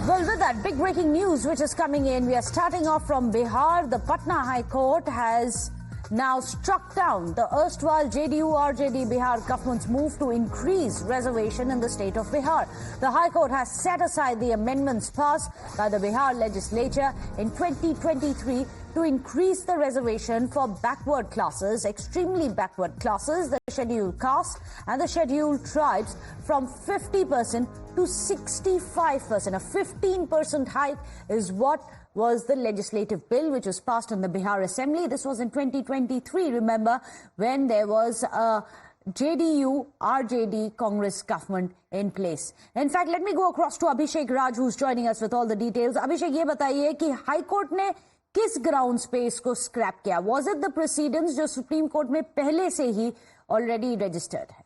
Well, with that big breaking news which is coming in, we are starting off from Bihar. The Patna High Court has now struck down the erstwhile JDU-RJD Bihar government's move to increase reservation in the state of Bihar. The High Court has set aside the amendments passed by the Bihar legislature in 2023 to increase the reservation for backward classes, extremely backward classes, the scheduled castes and the scheduled tribes, from 50% to 65%. A 15% hike is what was the legislative bill which was passed in the Bihar Assembly. This was in 2023, remember, when there was a JDU-RJD Congress government in place. In fact, let me go across to Abhishek Raj, who's joining us with all the details. Abhishek, ये बताइए कि high court ने किस grounds पे इसको scrap किया? Was it the precedents जो supreme court में पहले से ही ऑलरेडी रजिस्टर्ड है?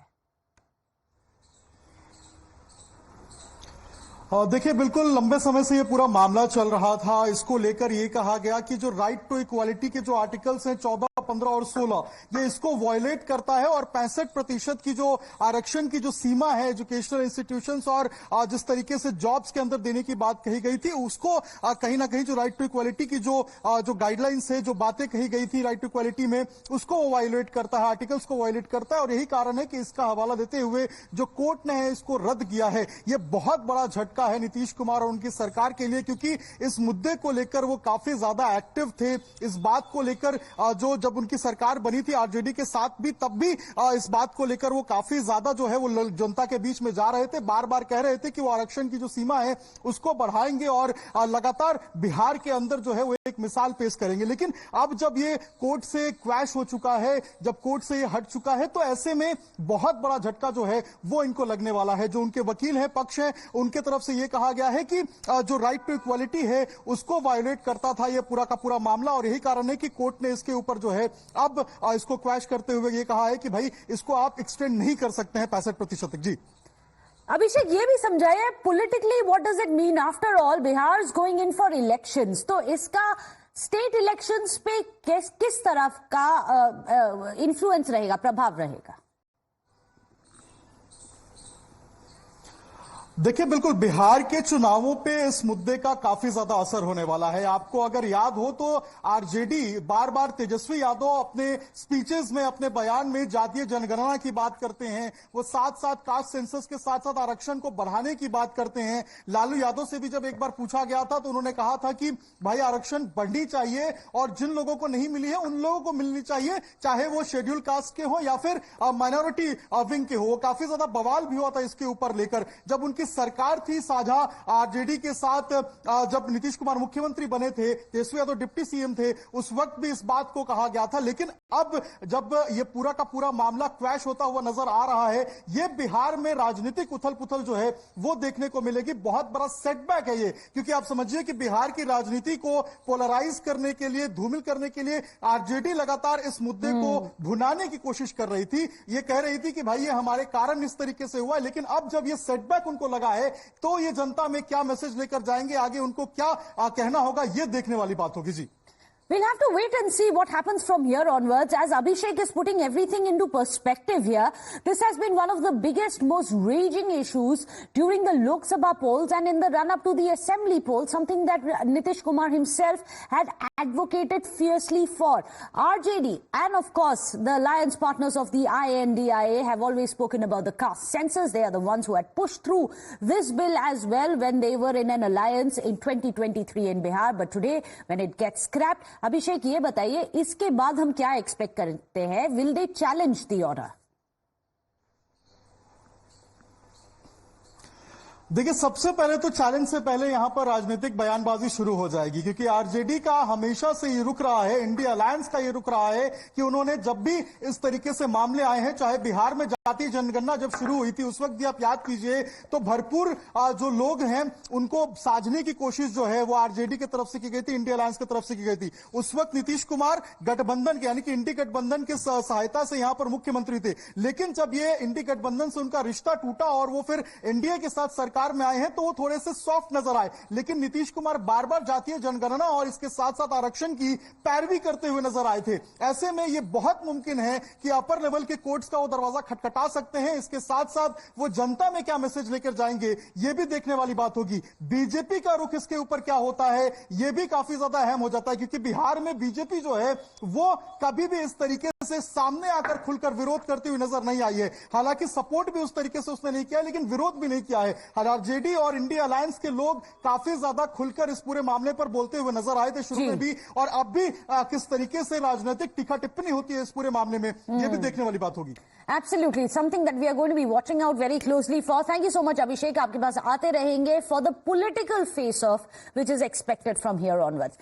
देखिए, बिल्कुल लंबे समय से ये पूरा मामला चल रहा था। इसको लेकर ये कहा गया कि जो राइट टू इक्वालिटी के जो आर्टिकल्स हैं 14, 15 और 16, ये इसको वायलेट करता है और 65% की जो आरक्षण की जो सीमा है एजुकेशनल इंस्टीट्यूशंस और जिस तरीके से जॉब्स के अंदर देने की बात कही गई थी, उसको कहीं ना कहीं जो राइट टू इक्वालिटी की जो गाइडलाइंस है, जो बातें कही गई थी राइट टू इक्वालिटी में, उसको वो वायलेट करता है, आर्टिकल्स को वायलेट करता है। और यही कारण है कि इसका हवाला देते हुए जो कोर्ट ने है इसको रद्द किया है। ये बहुत बड़ा झटका है नीतीश कुमार और उनकी सरकार के लिए, क्योंकि इस मुद्दे को लेकर वो काफी ज्यादा एक्टिव थे। इस बात को लेकर जो जब उनकी सरकार बनी थी आरजेडी के साथ भी, तब भी इस बात को लेकर वो काफी ज्यादा जो है वो जनता के बीच में जा रहे थे, बार बार कह रहे थे कि वो आरक्षण की जो सीमा है उसको बढ़ाएंगे और लगातार बिहार के अंदर जो है वो एक मिसाल पेश करेंगे। लेकिन अब जब ये कोर्ट से क्वैश हो चुका है, जब कोर्ट से ये हट चुका है, तो ऐसे में बहुत बड़ा झटका जो है वो इनको लगने वाला है। जो उनके वकील हैं, पक्ष है, उनके तरफ से ये कहा गया है कि जो राइट टू इक्वालिटी है उसको वायलेट करता था ये पूरा का पूरा मामला, और यही कारण है कि कोर्ट ने इसके ऊपर जो है अब इसको क्वैश करते हुए ये कहा है कि भाई इसको आप एक्सटेंड नहीं कर सकते हैं 65% तक। जी अभिषेक, ये भी समझाइए politically what does it mean? After all Bihar is going in for elections, तो इसका स्टेट इलेक्शंस पे किस तरफ का इन्फ्लुएंस रहेगा, प्रभाव रहेगा? देखिए, बिल्कुल बिहार के चुनावों पे इस मुद्दे का काफी ज्यादा असर होने वाला है। आपको अगर याद हो तो आरजेडी बार बार, तेजस्वी यादव अपने स्पीचेस में, अपने बयान में जातीय जनगणना की बात करते हैं, वो साथ साथ कास्ट सेंसस के साथ साथ आरक्षण को बढ़ाने की बात करते हैं। लालू यादव से भी जब एक बार पूछा गया था तो उन्होंने कहा था कि भाई आरक्षण बढ़नी चाहिए और जिन लोगों को नहीं मिली है उन लोगों को मिलनी चाहिए, चाहे वो शेड्यूल कास्ट के हो या फिर माइनॉरिटी विंग के हो। काफी ज्यादा बवाल भी हुआ था इसके ऊपर लेकर। जब उनकी सरकार थी साझा आरजेडी के साथ, जब नीतीश कुमार मुख्यमंत्री बने थे, तेजस्वी यादव डिप्टी सीएम थे, उस वक्त भी इस बात को कहा गया था। लेकिन अब जब ये पूरा का पूरा मामला क्वैश होता हुआ नजर आ रहा है, ये बिहार में राजनीतिक उथल पुथल जो है वो देखने को मिलेगी। बहुत बड़ा सेटबैक है ये, क्योंकि आप समझिए कि बिहार की राजनीति को पोलराइज करने के लिए, धूमिल करने के लिए आरजेडी लगातार इस मुद्दे को भुनाने की कोशिश कर रही थी। ये कह रही थी कि भाई ये हमारे कारण इस तरीके से हुआ है। लेकिन अब जब ये सेटबैक उनको लगा है तो ये जनता में क्या मैसेज लेकर जाएंगे, आगे उनको क्या कहना होगा, ये देखने वाली बात होगी। जी We'll have to wait and see what happens from here onwards. As Abhishek is putting everything into perspective here, this has been one of the biggest, most raging issues during the Lok Sabha polls and in the run-up to the Assembly polls, something that Nitish Kumar himself had advocated fiercely for. RJD and, of course, the alliance partners of the INDIA have always spoken about the caste census. They are the ones who had pushed through this bill as well when they were in an alliance in 2023 in Bihar. But today, when it gets scrapped, अभिषेक ये बताइए इसके बाद हम क्या expect करते हैं? Will they challenge the order? देखिए, सबसे पहले तो चैलेंज से पहले यहां पर राजनीतिक बयानबाजी शुरू हो जाएगी, क्योंकि आरजेडी का हमेशा से ये रुक रहा है, इंडिया अलायंस का ये रुक रहा है कि उन्होंने जब भी इस तरीके से मामले आए हैं, चाहे बिहार में जातीय जनगणना जब शुरू हुई थी उस वक्त भी आप याद कीजिए तो भरपूर जो लोग हैं उनको साझने की कोशिश जो है वो आरजेडी की तरफ से की गई थी, इंडिया अलायंस की तरफ से की गई थी। उस वक्त नीतीश कुमार गठबंधन के यानी कि इंडी गठबंधन की सहायता से यहां पर मुख्यमंत्री थे। लेकिन जब ये इंडी गठबंधन से उनका रिश्ता टूटा और वो फिर एनडीए के साथ सरकार सरकार में आए हैं तो वो थोड़े से सॉफ्ट नजर आए, लेकिन नीतीश कुमार बार बार जातीय जनगणना और इसके साथ साथ आरक्षण की पैरवी करते हुए नजर आए थे। ऐसे में ये बहुत मुमकिन है कि अपर लेवल के कोर्ट्स का वो दरवाजा खटखटा सकते हैं। इसके साथ साथ वो जनता में क्या मैसेज लेकर जाएंगे, ये भी देखने वाली बात होगी। बीजेपी का रुख इसके ऊपर क्या होता है, ये भी काफी ज्यादा अहम हो जाता है, क्योंकि बिहार में बीजेपी जो है वो कभी भी इस तरीके से सामने आकर खुलकर विरोध करती हुई नजर नहीं आई है। हालांकि सपोर्ट भी उस तरीके से उसने नहीं किया, लेकिन विरोध भी नहीं किया है। आरजेडी और इंडिया अलायंस के लोग काफी ज्यादा खुलकर इस पूरे मामले पर बोलते हुए नजर आए थे शुरू में भी, और अब भी किस तरीके से राजनीतिक टीका टिप्पणी होती है इस पूरे मामले में, ये भी देखने वाली बात होगी। Absolutely, something that we are going to be watching out very closely for. Thank you so much, Abhishek. आपके पास आते रहेंगे for the political face-off which is expected from here onwards.